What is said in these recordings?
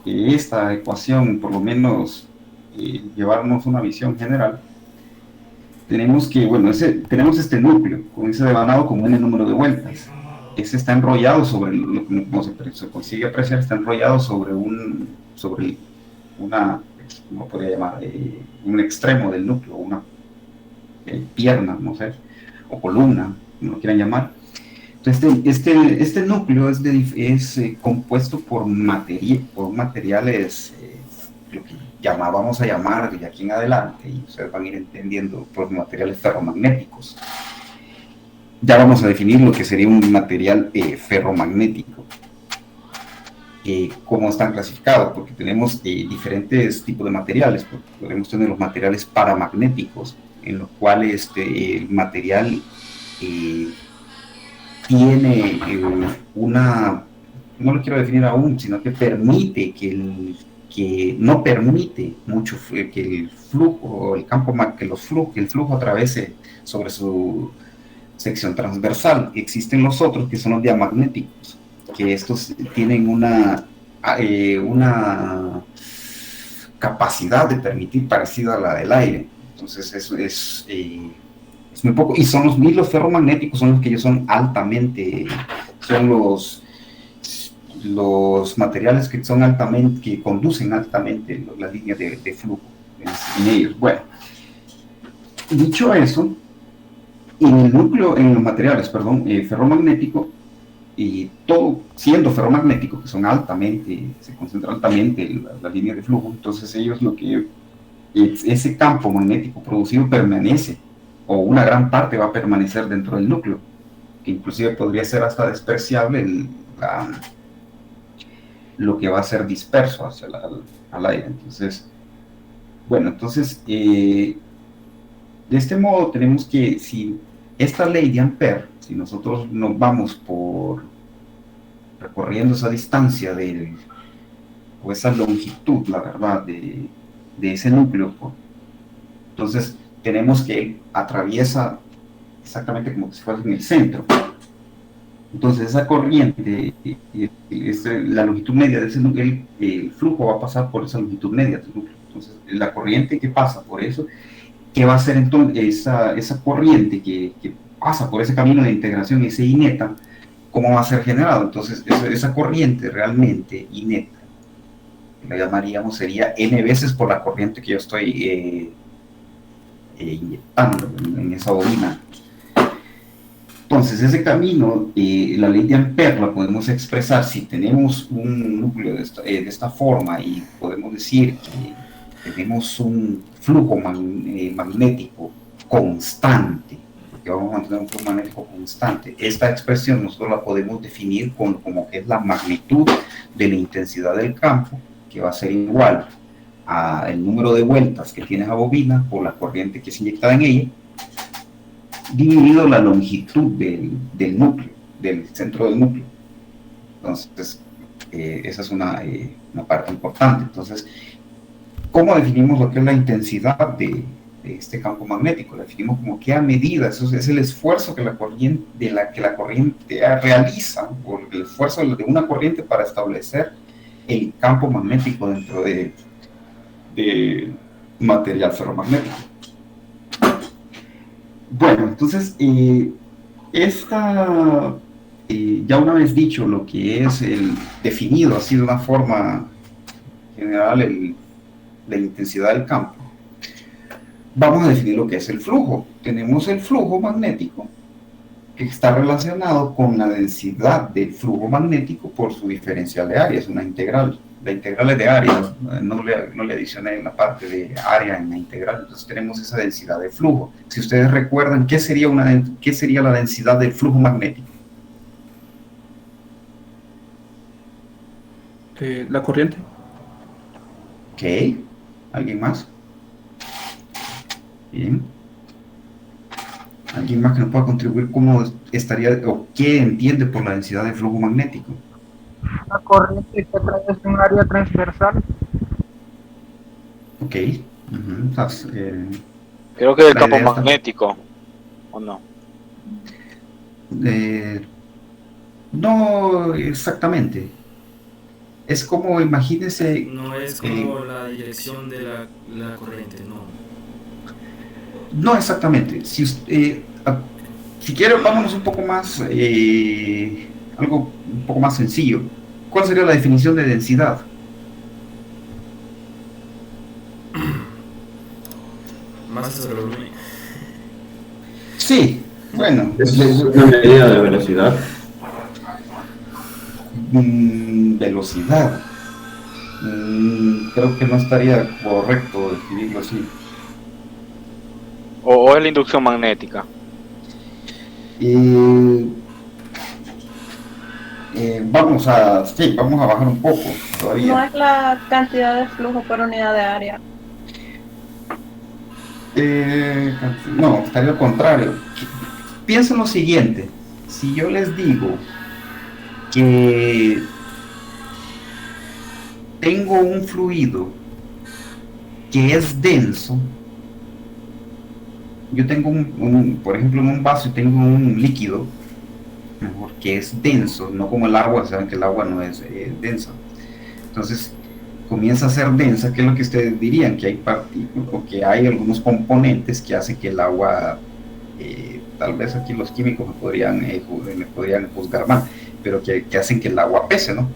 esta ecuación, por lo menos, llevarnos una visión general, tenemos que, bueno, tenemos este núcleo con ese devanado con n número de vueltas. Ese está enrollado sobre, como se consigue apreciar, está enrollado sobre una, ¿cómo podría llamar? Un extremo del núcleo, una pierna, no sé, o columna, como lo quieran llamar. Entonces, este núcleo es compuesto por materiales, lo que vamos a llamar de aquí en adelante, y ustedes van a ir entendiendo, por materiales ferromagnéticos. Ya vamos a definir lo que sería un material ferromagnético. Cómo están clasificados, porque tenemos diferentes tipos de materiales. Podemos tener los materiales paramagnéticos, en los cuales el material tiene una, no lo quiero definir aún, sino que permite que no permite mucho que el flujo, el campo, que el flujo atravese sobre su sección transversal. Existen los otros que son los diamagnéticos, que estos tienen una capacidad de permitir parecida a la del aire. Entonces eso es muy poco. Y los ferromagnéticos son los que ellos son altamente, son los materiales que son altamente, que conducen altamente las líneas de flujo en ellos. Bueno, dicho eso, en el núcleo, en los materiales, perdón, ferromagnético, y todo siendo ferromagnético, que son altamente, se concentra altamente la línea de flujo, entonces ellos ese campo magnético producido permanece, o una gran parte va a permanecer dentro del núcleo, que inclusive podría ser hasta despreciable lo que va a ser disperso hacia al aire. Entonces, bueno, entonces, de este modo tenemos que, si esta ley de Ampère, si nosotros nos vamos por recorriendo esa distancia o esa longitud, la verdad, de ese núcleo, entonces tenemos que atraviesa exactamente como si fuera en el centro. Entonces esa corriente, la longitud media de ese núcleo, el flujo va a pasar por esa longitud media del núcleo. Entonces la corriente que pasa por eso, ¿qué va a hacer entonces esa corriente que pasa por ese camino de integración, ese ineta? ¿Cómo va a ser generado? Entonces esa corriente realmente ineta, la llamaríamos, sería n veces por la corriente que yo estoy inyectando en esa bobina. Entonces, ese camino, la ley de Ampère la podemos expresar si tenemos un núcleo de esta forma, y podemos decir que tenemos un flujo magnético constante, porque vamos a mantener un flujo magnético constante. Esta expresión nosotros la podemos definir como que es la magnitud de la intensidad del campo, que va a ser igual al número de vueltas que tiene esa bobina por la corriente que es inyectada en ella, dividido la longitud del núcleo, del centro del núcleo. Entonces, esa es una parte importante. Entonces, ¿cómo definimos lo que es la intensidad de este campo magnético? La definimos como que a medida, eso es el esfuerzo que la corriente realiza, o el esfuerzo de una corriente para establecer el campo magnético dentro de material ferromagnético. Bueno, entonces, ya una vez dicho lo que es definido así de una forma general la intensidad del campo, vamos a definir lo que es el flujo. Tenemos el flujo magnético, que está relacionado con la densidad del flujo magnético por su diferencial de área, es una integral. La integral es de área, no le adicioné en la parte de área en la integral, entonces tenemos esa densidad de flujo. Si ustedes recuerdan, ¿qué sería la densidad del flujo magnético? La corriente. Ok, ¿alguien más? Bien. ¿Alguien más que nos pueda contribuir cómo estaría o qué entiende por la densidad del flujo magnético? La corriente que atraviesa un área transversal. Ok. Creo que el La campo idea está... magnético, ¿o no? No exactamente. Es como, imagínense, No es como la dirección de la corriente, no. no exactamente. Si quiere, vámonos un poco más, algo un poco más sencillo. ¿Cuál sería la definición de densidad? Masa sobre volumen. Sí, bueno, Es una medida de velocidad. velocidad. Creo que no estaría correcto definirlo así. O es la inducción magnética. Vamos a bajar un poco No todavía. es la cantidad de flujo por unidad de área. No, estaría al contrario. Piensa en lo siguiente. Si yo les digo que tengo un fluido que es denso, yo tengo por ejemplo, en un vaso tengo un líquido, mejor, que es denso, no como el agua, saben que el agua no es densa. Entonces comienza a ser densa, que es lo que ustedes dirían, que hay partículas o que hay algunos componentes que hacen que el agua, tal vez aquí los químicos me podrían juzgar mal, pero que hacen que el agua pese, ¿no?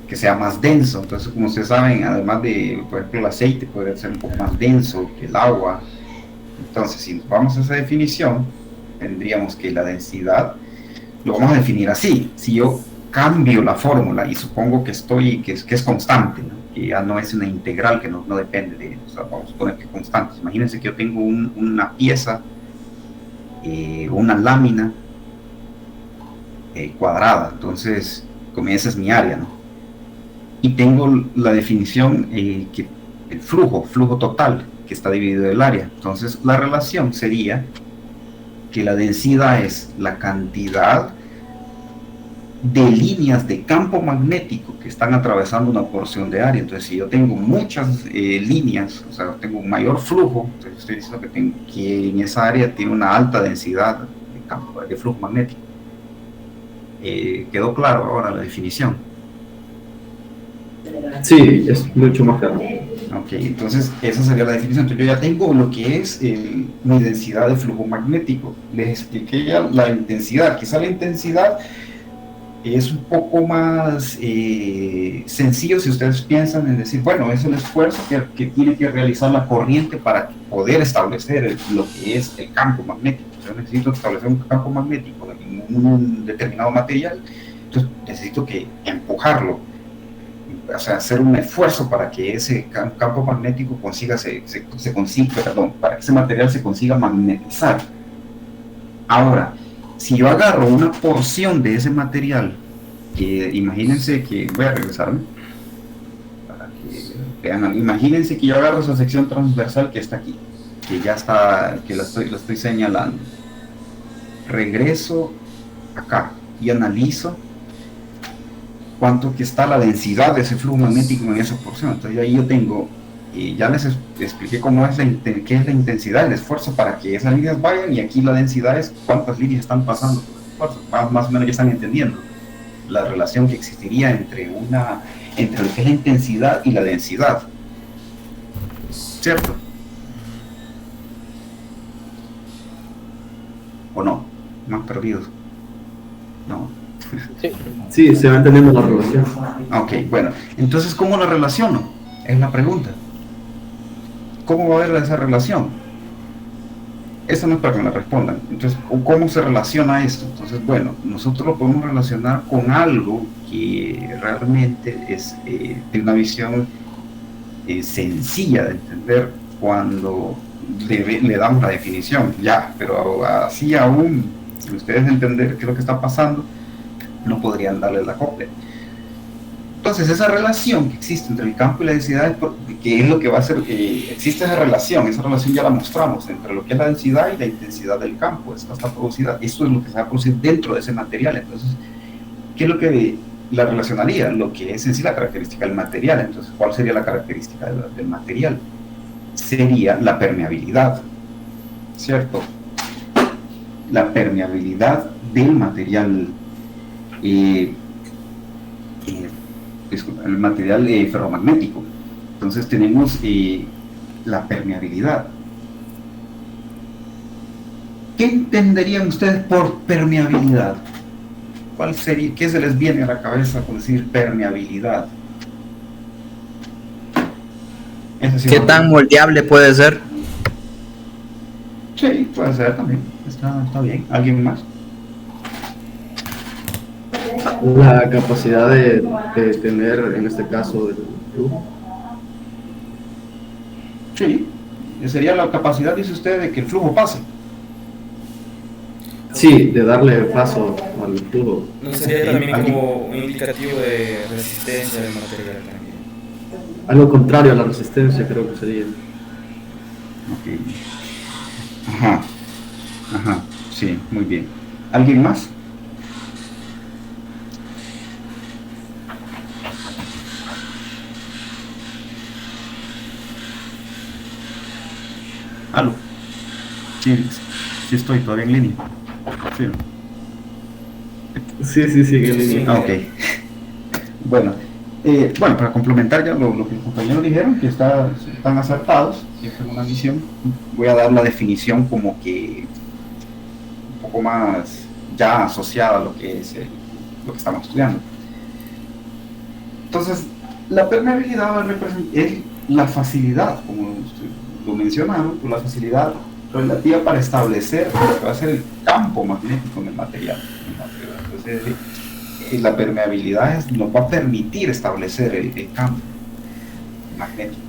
Que sea más denso. Entonces, como ustedes saben, además de, por ejemplo, el aceite puede ser un poco más denso que el agua. Entonces, si nos vamos a esa definición, tendríamos que la densidad lo vamos a definir así. Si yo cambio la fórmula y supongo que es constante, ¿no? Que ya no es una integral, que no depende de, o sea, vamos a poner que es constante. Imagínense que yo tengo una pieza, una lámina cuadrada, entonces esa es mi área, ¿no? Y tengo la definición, que el flujo total, que está dividido del área. Entonces la relación sería que la densidad es la cantidad de líneas de campo magnético que están atravesando una porción de área. Entonces, si yo tengo muchas líneas, o sea, tengo un mayor flujo, entonces estoy diciendo que en esa área tiene una alta densidad de flujo magnético. ¿Quedó claro ahora la definición? Sí, es mucho más claro. Ok, entonces esa sería la definición. Entonces yo ya tengo lo que es mi densidad de flujo magnético. Les expliqué ya la intensidad. Quizá la intensidad es un poco más sencillo si ustedes piensan en decir, bueno, es el esfuerzo que tiene que realizar la corriente para poder establecer lo que es el campo magnético. Yo necesito establecer un campo magnético en un determinado material, entonces necesito que empujarlo, o sea, hacer un esfuerzo para que ese campo magnético para que ese material se consiga magnetizar. Ahora, si yo agarro una porción de ese material, que imagínense que, voy a regresarme, para que vean, imagínense que yo agarro esa sección transversal que está aquí, que ya está, que la estoy señalando. Regreso acá y analizo cuánto que está la densidad de ese flujo magnético en esa porción. Entonces ahí yo tengo, ya les expliqué cómo es qué es la intensidad, el esfuerzo para que esas líneas vayan, y aquí la densidad es cuántas líneas están pasando por el esfuerzo. Más o menos ya están entendiendo la relación que existiría entre lo que es la intensidad y la densidad, ¿cierto? ¿O no? Más perdidos. No. Sí, se va entendiendo la relación. Ok, bueno, entonces ¿cómo la relaciono? Es la pregunta. ¿Cómo va a haber esa relación? Esa no es para que me la respondan. Entonces, ¿cómo se relaciona esto? Entonces, bueno, nosotros lo podemos relacionar con algo que realmente es de una visión sencilla de entender cuando le damos la definición, ya, pero así aún, si ustedes entender qué es lo que está pasando, no podrían darle la copia. Entonces, esa relación que existe entre el campo y la densidad, que es lo que va a hacer, existe esa relación ya la mostramos, entre lo que es la densidad y la intensidad del campo. Esta está producida, esto es lo que se va a producir dentro de ese material. Entonces, ¿qué es lo que la relacionaría? Lo que es en sí la característica del material. Entonces, ¿cuál sería la característica del material? Sería la permeabilidad, ¿cierto? La permeabilidad del material. disculpa, el material ferromagnético. Entonces tenemos la permeabilidad. ¿Qué entenderían ustedes por permeabilidad? ¿Cuál sería, qué se les viene a la cabeza con decir permeabilidad? ¿Qué tan moldeable puede ser? Sí, puede ser también. Está bien. ¿Alguien más? La capacidad de tener, en este caso, el flujo. Sí. Sería la capacidad, dice usted, de que el flujo pase. Sí, de darle paso al flujo. ¿No sería también como un indicativo de resistencia del material también? Algo contrario a la resistencia, creo que sería. Ok. Ajá. Ajá. Sí, muy bien. ¿Alguien más? ¿Aló? Sí, sí estoy todavía en línea. Sí. Sí, en línea. Ah, ok. Bueno, para complementar ya lo que los compañeros dijeron, que están acertados, siempre en una misión, voy a dar la definición como que un poco más ya asociada a lo que es lo que estamos estudiando. Entonces, la permeabilidad es la facilidad, como lo mencionaron, la facilidad relativa para establecer lo que va a ser el campo magnético en el material. Entonces, la permeabilidad nos va a permitir establecer el campo magnético.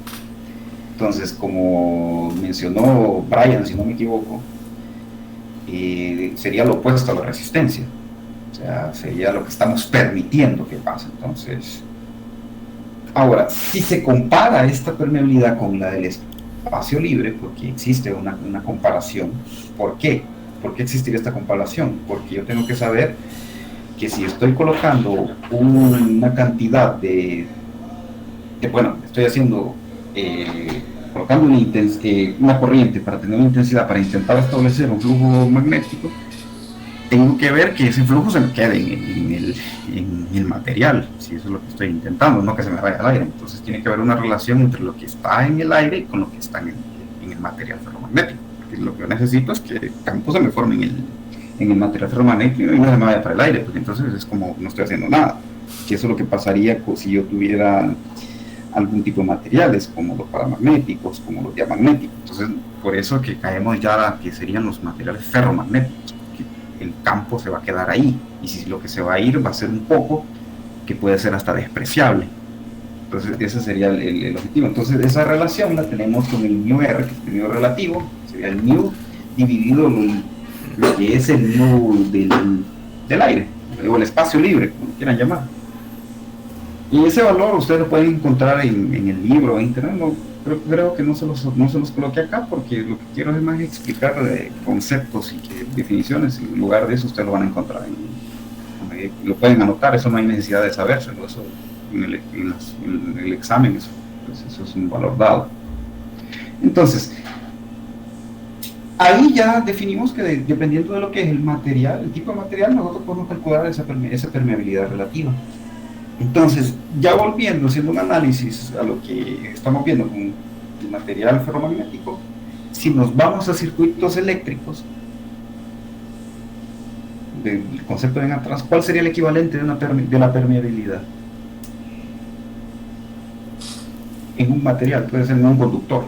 Entonces, como mencionó Brian, si no me equivoco, sería lo opuesto a la resistencia. O sea, sería lo que estamos permitiendo que pase. Entonces, ahora, si se compara esta permeabilidad con la del espacio libre, porque existe una comparación, ¿por qué? ¿Por qué existiría esta comparación? Porque yo tengo que saber que si estoy colocando una cantidad estoy haciendo, colocando una corriente para tener una intensidad, para intentar establecer un flujo magnético, tengo que ver que ese flujo se me quede en el material, si eso es lo que estoy intentando, no que se me vaya al aire. Entonces tiene que haber una relación entre lo que está en el aire y con lo que está en el material ferromagnético, porque lo que yo necesito es que el campo se me forme en el material ferromagnético y no se me vaya para el aire, porque entonces es como no estoy haciendo nada, que eso es lo que pasaría si yo tuviera algún tipo de materiales, como los paramagnéticos, como los diamagnéticos. Entonces, por eso que caemos ya a que serían los materiales ferromagnéticos, porque el campo se va a quedar ahí, y si lo que se va a ir va a ser un poco, que puede ser hasta despreciable. Entonces, ese sería el objetivo. Entonces, esa relación la tenemos con el μr, que es el μ relativo, sería el μ dividido lo que es el μ del aire, o el espacio libre, como quieran llamar. Y ese valor ustedes lo pueden encontrar en el libro o en internet. Creo que no se los coloqué acá, porque lo que quiero es más explicar conceptos y definiciones. En lugar de eso ustedes lo van a encontrar lo pueden anotar, eso no hay necesidad de sabérselo, eso en el examen eso es un valor dado. Entonces, ahí ya definimos que dependiendo de lo que es el material, el tipo de material, nosotros podemos calcular esa permeabilidad relativa. Entonces, ya volviendo, haciendo un análisis a lo que estamos viendo con el material ferromagnético, si nos vamos a circuitos eléctricos, del concepto de atrás, ¿cuál sería el equivalente de la permeabilidad? En un material, puede ser en un conductor.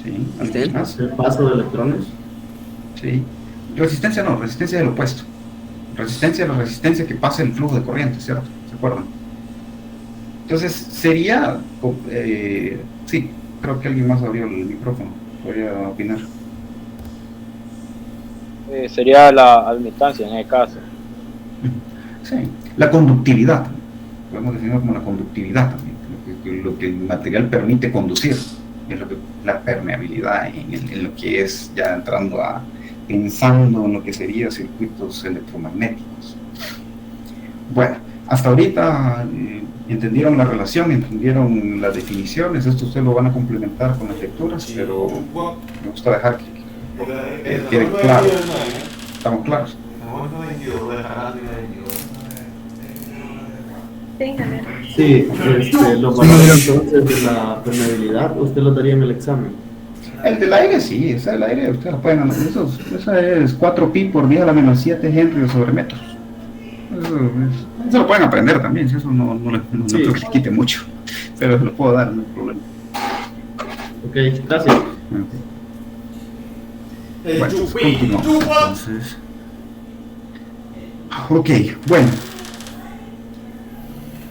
¿Sí? ¿Alguien más? El paso de electrones. Sí. Resistencia no, resistencia es el opuesto. Resistencia es la resistencia que pasa el flujo de corriente, ¿cierto? ¿Se acuerdan? Entonces sería, sí, creo que alguien más abrió el micrófono, podría opinar. Sería la admitancia en el caso. Sí, la conductividad, podemos definirlo como la conductividad también, lo que el material permite conducir, es la permeabilidad en lo que es ya entrando pensando en lo que serían circuitos electromagnéticos. Bueno, hasta ahorita entendieron la relación, entendieron las definiciones, esto ustedes lo van a complementar con las lecturas, pero me gusta dejar que quede claro. ¿Estamos claros? Sí, ingeniero. Sí, los valores entonces de la permeabilidad, usted lo daría en el examen. El del aire sí, esa del aire ustedes la pueden analizar. Esa es 4pi por 10 a la menos 7 Henry sobre metros. Eso lo pueden aprender también, si eso no creo que les quite mucho, pero se lo puedo dar, no hay problema. Ok, gracias. Okay. Bueno, pues continuamos. Entonces, ok, bueno.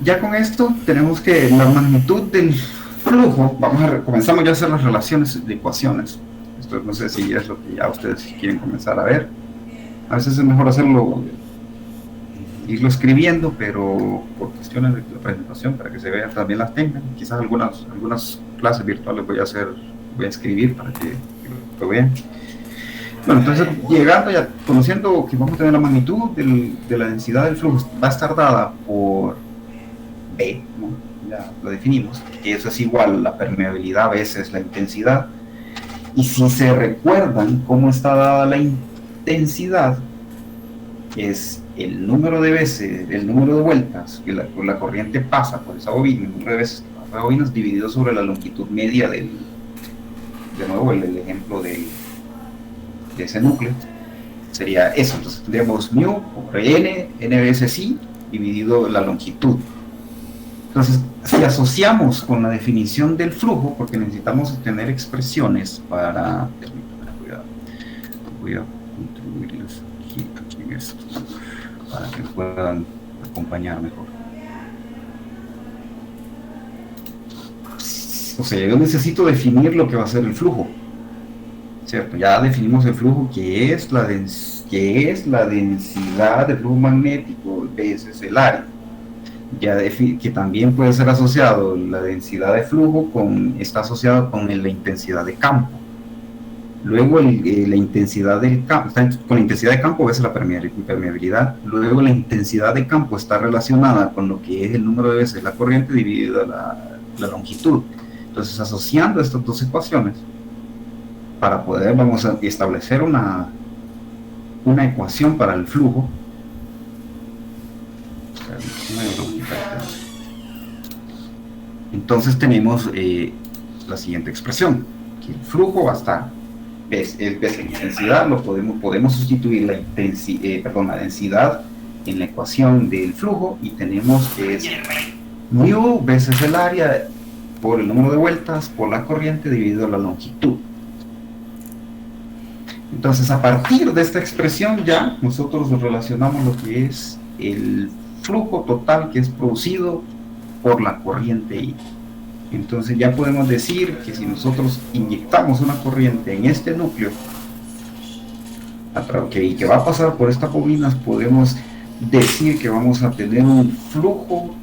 Ya con esto tenemos que la magnitud del flujo, comenzamos ya a hacer las relaciones de ecuaciones. Esto no sé si es lo que ya ustedes quieren comenzar a ver. A veces es mejor irlo escribiendo, pero por cuestiones de la presentación, para que se vean, también las tengan. Quizás algunas clases virtuales voy a escribir para que lo vean. Bueno, entonces llegando ya, conociendo que vamos a tener la magnitud de la densidad del flujo, va a estar dada por B, ¿no? Ya lo definimos, que eso es igual a la permeabilidad veces la intensidad. Y si se recuerdan cómo está dada la intensidad, es el número de veces, el número de vueltas que la corriente pasa por esa bobina, el número de veces que pasa la bobina dividido sobre la longitud media de nuevo el ejemplo de ese núcleo sería eso. Entonces tendríamos mu por n veces i dividido la longitud. Entonces, si asociamos con la definición del flujo, porque necesitamos tener expresiones para... Voy a contribuirles aquí en esto, para que puedan acompañar mejor. O sea, yo necesito definir lo que va a ser el flujo, ¿cierto? Ya definimos el flujo, que es la densidad del flujo magnético veces el área. Ya que también puede ser asociado la densidad de flujo está asociado con la intensidad de campo. Luego la intensidad del campo, con la intensidad de campo veces la permeabilidad. Luego la intensidad de campo está relacionada con lo que es el número de veces la corriente dividido la longitud. Entonces, asociando estas dos ecuaciones, para poder, vamos a establecer una ecuación para el flujo. Entonces tenemos la siguiente expresión, que el flujo va a estar, ves la intensidad, podemos sustituir la densidad en la ecuación del flujo, y tenemos que es mu veces el área por el número de vueltas por la corriente dividido la longitud. Entonces, a partir de esta expresión ya nosotros relacionamos lo que es el flujo total que es producido por la corriente I. Entonces ya podemos decir que si nosotros inyectamos una corriente en este núcleo y que va a pasar por estas bobinas, podemos decir que vamos a tener un flujo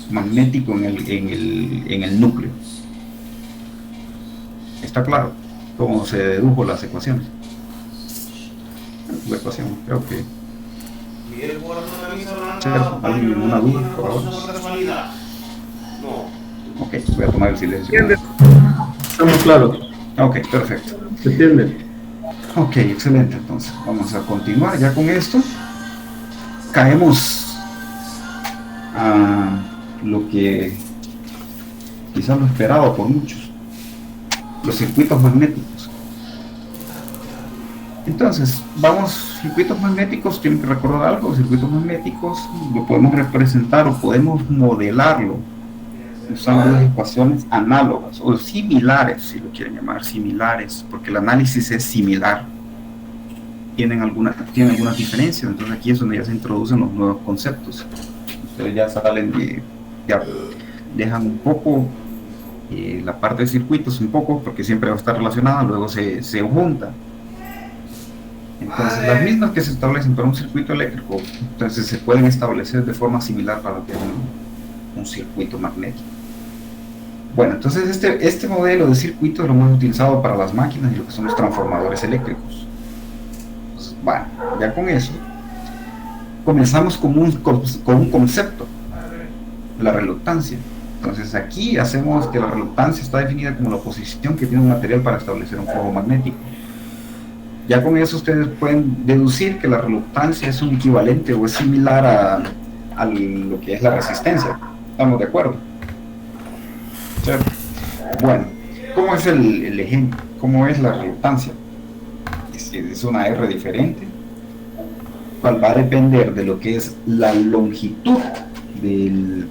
magnético en el núcleo. ¿Está claro cómo se dedujo las ecuaciones? La ecuación, creo que ¿alguien una duda por ahora? Ok, voy a tomar el silencio. Estamos claros. Ok, perfecto. ¿Se entiende? Ok, excelente. Entonces vamos a continuar ya con esto. Caemos a lo que quizás lo esperado por muchos, los circuitos magnéticos. Entonces, circuitos magnéticos, tienen que recordar algo. Los circuitos magnéticos lo podemos representar o podemos modelarlo usando las ecuaciones análogas o similares, si lo quieren llamar similares, porque el análisis es similar. Tienen algunas diferencias. Entonces aquí es donde ya se introducen los nuevos conceptos. Ustedes ya ya dejan un poco la parte de circuitos, un poco, porque siempre va a estar relacionada, luego se junta. Entonces las mismas que se establecen para un circuito eléctrico, entonces se pueden establecer de forma similar para lo que es un circuito magnético. Bueno, entonces este modelo de circuito lo hemos utilizado para las máquinas y lo que son los transformadores eléctricos. Entonces, bueno, ya con eso comenzamos con un concepto, la reluctancia. Entonces aquí hacemos que la reluctancia está definida como la posición que tiene un material para establecer un flujo magnético. Ya con eso ustedes pueden deducir que la reluctancia es un equivalente o es similar a lo que es la resistencia. ¿Estamos de acuerdo? ¿Cierto? Bueno, ¿cómo es el ejemplo? ¿Cómo es la reluctancia? Es una R diferente, cual va a depender de lo que es la longitud del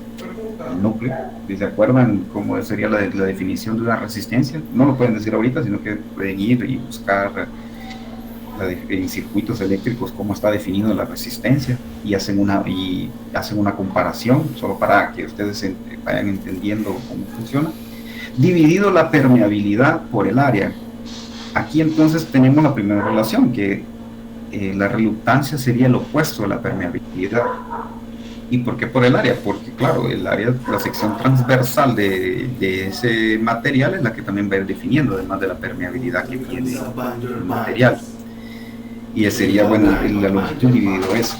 núcleo. ¿Se acuerdan cómo sería la definición de una resistencia? No lo pueden decir ahorita, sino que pueden ir y buscar en circuitos eléctricos cómo está definido la resistencia y hacen una comparación, solo para que ustedes vayan entendiendo cómo funciona. Dividido la permeabilidad por el área. Aquí entonces tenemos la primera relación, que la reluctancia sería el opuesto de la permeabilidad. ¿Y por qué por el área? Porque claro, el área, la sección transversal de ese material es la que también va a ir definiendo, además de la permeabilidad que tiene el material. Y sería, bueno, la longitud dividido eso.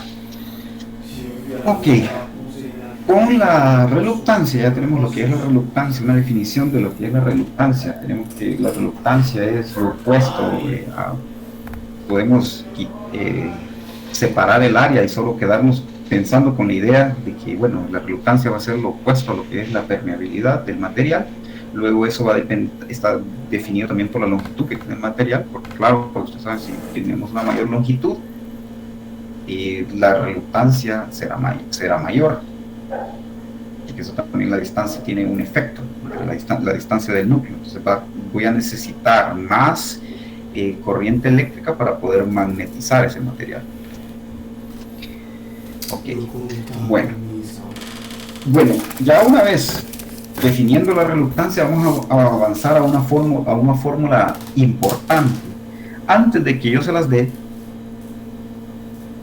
Ok. Con la reluctancia, ya tenemos lo que es la reluctancia, una definición de lo que es la reluctancia. Tenemos que la reluctancia es lo opuesto podemos separar el área y solo quedarnos pensando con la idea de que, bueno, la reluctancia va a ser lo opuesto a lo que es la permeabilidad del material. Luego eso está definido también por la longitud que tiene el material, porque claro, ustedes saben, si tenemos una mayor longitud, la reluctancia será mayor. Porque eso también, la distancia tiene un efecto, la distancia del núcleo. Entonces voy a necesitar más corriente eléctrica para poder magnetizar ese material. Ok, bueno, ya una vez definiendo la reluctancia, vamos a avanzar a una fórmula importante. Antes de que yo se las dé,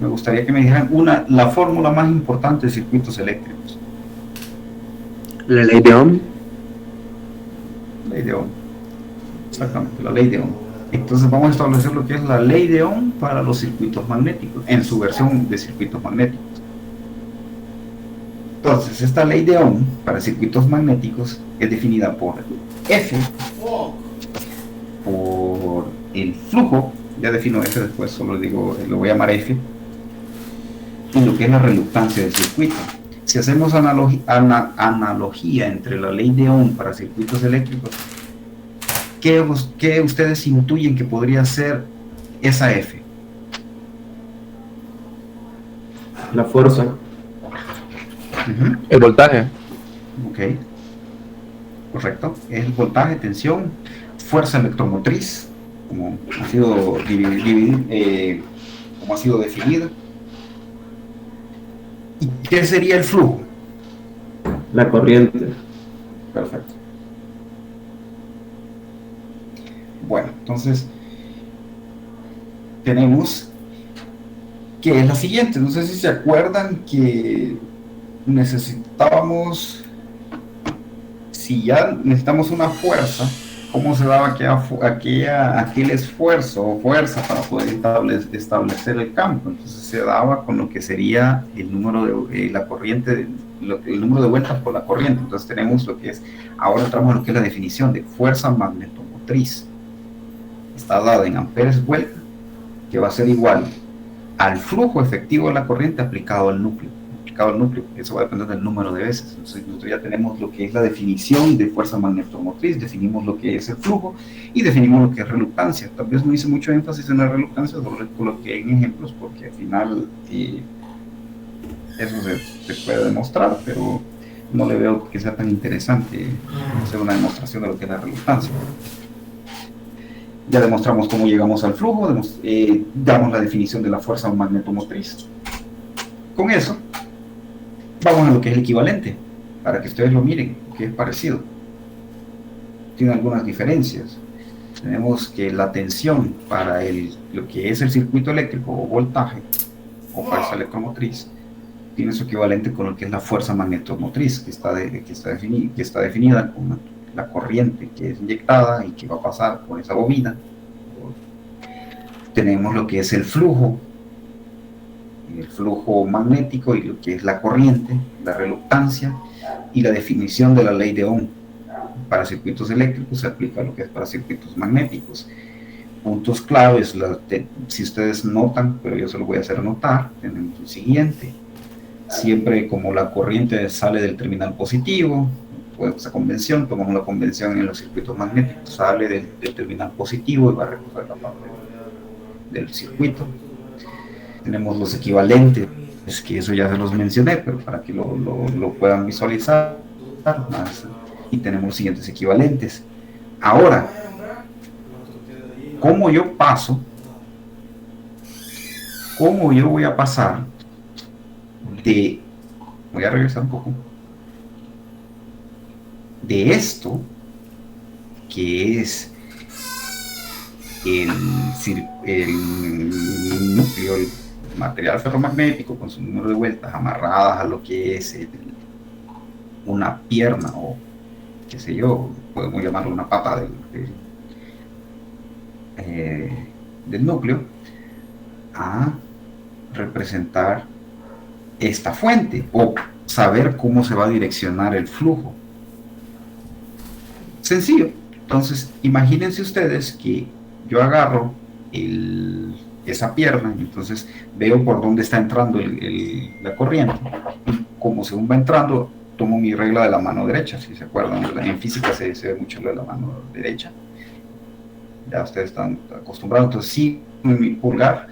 me gustaría que me dijeran la fórmula más importante de circuitos eléctricos. La ley de Ohm. Ley de Ohm. Exactamente, la ley de Ohm. Entonces vamos a establecer lo que es la ley de Ohm para los circuitos magnéticos, en su versión de circuitos magnéticos. Entonces, esta ley de Ohm para circuitos magnéticos es definida por F, por el flujo, ya defino F después, solo digo, lo voy a llamar F, y lo que es la reluctancia del circuito. Si hacemos analogía entre la ley de Ohm para circuitos eléctricos, ¿qué ustedes intuyen que podría ser esa F? La fuerza. El voltaje. Ok, correcto. Es el voltaje, tensión, fuerza electromotriz, como ha sido como ha sido definida. ¿Y qué sería el flujo? La corriente. Perfecto. Bueno, entonces tenemos que es la siguiente. No sé si se acuerdan que si ya necesitamos una fuerza, ¿cómo se daba aquel esfuerzo o fuerza para poder establecer el campo? Entonces se daba con lo que sería el número de la corriente, el número de vueltas por la corriente. Entonces tenemos lo que es, ahora entramos a lo que es la definición de fuerza magnetomotriz. Está dada en amperes vuelta, que va a ser igual al flujo efectivo de la corriente aplicado al núcleo. Eso va a depender del número de veces. Entonces nosotros ya tenemos lo que es la definición de fuerza magnetomotriz, definimos lo que es el flujo y definimos lo que es reluctancia. Tal vez no hice mucho énfasis en la reluctancia, solo coloqué en ejemplos porque al final eso se puede demostrar, pero no le veo que sea tan interesante hacer una demostración de lo que es la reluctancia. Ya demostramos cómo llegamos al flujo, damos la definición de la fuerza magnetomotriz. Con eso vamos a lo que es el equivalente, para que ustedes lo miren, que es parecido. Tiene algunas diferencias. Tenemos que la tensión para lo que es el circuito eléctrico o voltaje o fuerza electromotriz tiene su equivalente con lo que es la fuerza magnetomotriz, que está definida con la corriente que es inyectada y que va a pasar por esa bobina. Tenemos lo que es el flujo magnético y lo que es la corriente, la reluctancia y la definición de la ley de Ohm. Para circuitos eléctricos se aplica lo que es para circuitos magnéticos. Puntos claves, si ustedes notan, pero yo se lo voy a hacer notar, tenemos el siguiente. siempre como la corriente sale del terminal positivo, pues esa convención, tomamos la convención en los circuitos magnéticos, sale del terminal positivo y va a recorrer la parte del circuito. Tenemos los equivalentes, es que eso ya se los mencioné, pero para que lo puedan visualizar más. Y tenemos los siguientes equivalentes. Ahora, ¿cómo yo voy a pasar voy a regresar un poco, de esto, que es el núcleo, el material ferromagnético con su número de vueltas amarradas a lo que es una pierna o qué sé yo, podemos llamarlo una pata del núcleo, a representar esta fuente o saber cómo se va a direccionar el flujo. Sencillo. Entonces, imagínense ustedes que yo agarro esa pierna y entonces veo por dónde está entrando la corriente. Y como según va entrando, tomo mi regla de la mano derecha. Si se acuerdan, en física se ve mucho lo de la mano derecha. Ya ustedes están acostumbrados. Entonces, sí, mi pulgar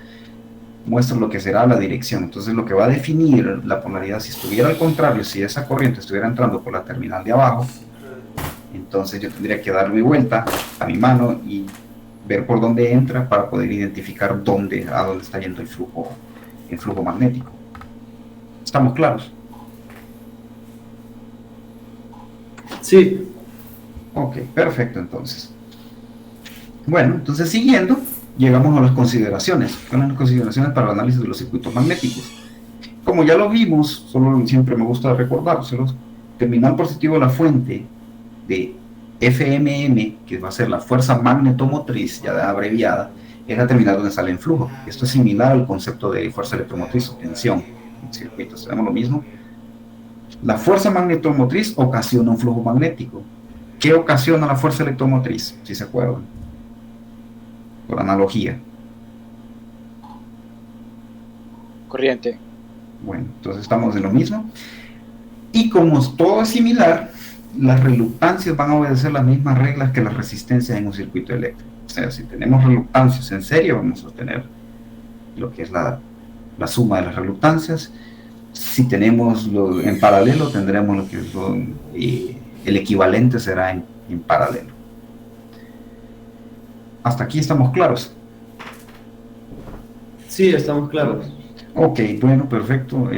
muestra lo que será la dirección. Entonces, lo que va a definir la polaridad, si estuviera al contrario, si esa corriente estuviera entrando por la terminal de abajo, entonces yo tendría que dar mi vuelta a mi mano y ver por dónde entra para poder identificar a dónde está yendo el flujo magnético. ¿Estamos claros? Sí. Ok, perfecto entonces. Bueno, entonces siguiendo, llegamos a las consideraciones. ¿Cuáles son las consideraciones para el análisis de los circuitos magnéticos? Como ya lo vimos, solo siempre me gusta recordárselos, terminal positivo de la fuente de FMM, que va a ser la fuerza magnetomotriz, ya abreviada, es la terminal donde sale en flujo. Esto es similar al concepto de fuerza electromotriz o tensión en circuitos. Tenemos lo mismo. La fuerza magnetomotriz ocasiona un flujo magnético. ¿Qué ocasiona la fuerza electromotriz? Si se acuerdan, por analogía. Corriente. Bueno, entonces estamos en lo mismo. Y como todo es similar, las reluctancias van a obedecer las mismas reglas que las resistencias en un circuito eléctrico. O sea, si tenemos reluctancias en serie, vamos a tener lo que es la suma de las reluctancias. Si tenemos en paralelo, tendremos lo que es el equivalente será en paralelo. ¿Hasta aquí estamos claros? Sí, estamos claros. Ok, bueno, perfecto.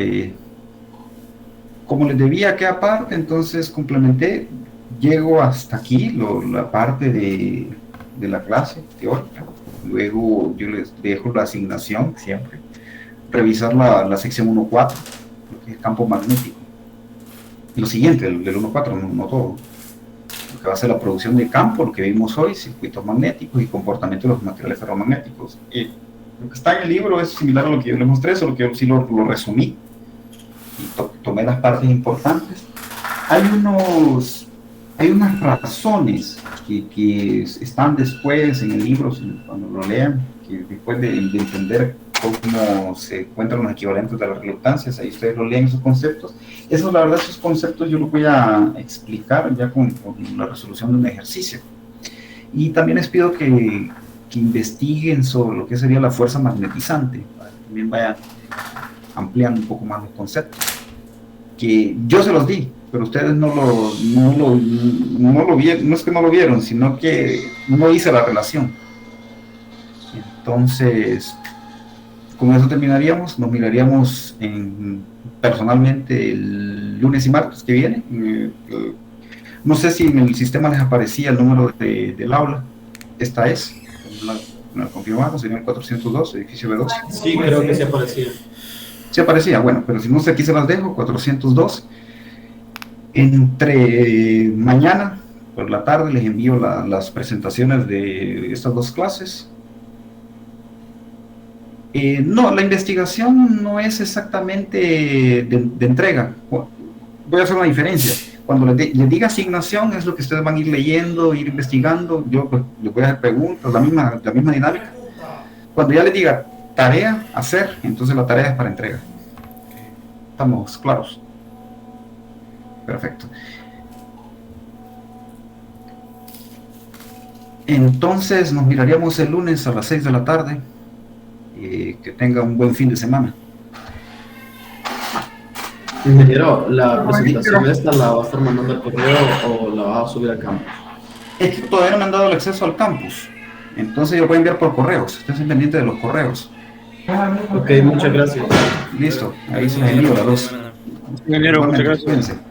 Como les debía que aparte, entonces complementé, llego hasta aquí, la parte de la clase teórica. Luego yo les dejo la asignación siempre, revisar la sección 1.4, lo que es campo magnético. Y lo siguiente, del 1.4, no todo. Lo que va a ser la producción de campo, lo que vimos hoy, circuitos magnéticos y comportamiento de los materiales ferromagnéticos. Lo que está en el libro es similar a lo que yo les mostré, solo que yo sí lo resumí y tomé las partes importantes. Hay unas razones que están después en el libro, cuando lo lean, que después de entender cómo se encuentran los equivalentes de las reluctancias, ahí ustedes lo leen esos conceptos. Esos, la verdad, esos conceptos yo los voy a explicar ya con la resolución de un ejercicio. Y también les pido que investiguen sobre lo que sería la fuerza magnetizante, para que también vayan ampliando un poco más los conceptos. Que yo se los di, pero ustedes no lo vieron, no es que no lo vieron, sino que no hice la relación. Entonces, con eso terminaríamos. Nos miraríamos personalmente el lunes y martes que viene. No sé si en el sistema les aparecía el número del aula. Esta es, me lo confirmamos, sería el 402, edificio B2. Sí, creo que se aparecía. Se aparecía, bueno, pero si no sé, aquí se las dejo, 402. Entre mañana por la tarde les envío las presentaciones de estas dos clases. No, la investigación no es exactamente de entrega. Voy a hacer una diferencia. Cuando les diga asignación, es lo que ustedes van a ir leyendo, ir investigando. Yo pues, les voy a hacer preguntas, la misma dinámica. Cuando ya les diga tarea, hacer, entonces la tarea es para entrega. estamos claros. Perfecto. Entonces nos miraríamos el lunes a las 6 de la tarde. Que tenga un buen fin de semana. Ingeniero, ¿la presentación esta la va a estar mandando al correo o la va a subir al campus? Es que todavía no me han dado el acceso al campus. Entonces yo voy a enviar por correos. Estén pendientes de los correos. Ok, muchas gracias. Listo, ahí se los envío a las 2. Ingeniero, muchas gracias. Cuídense.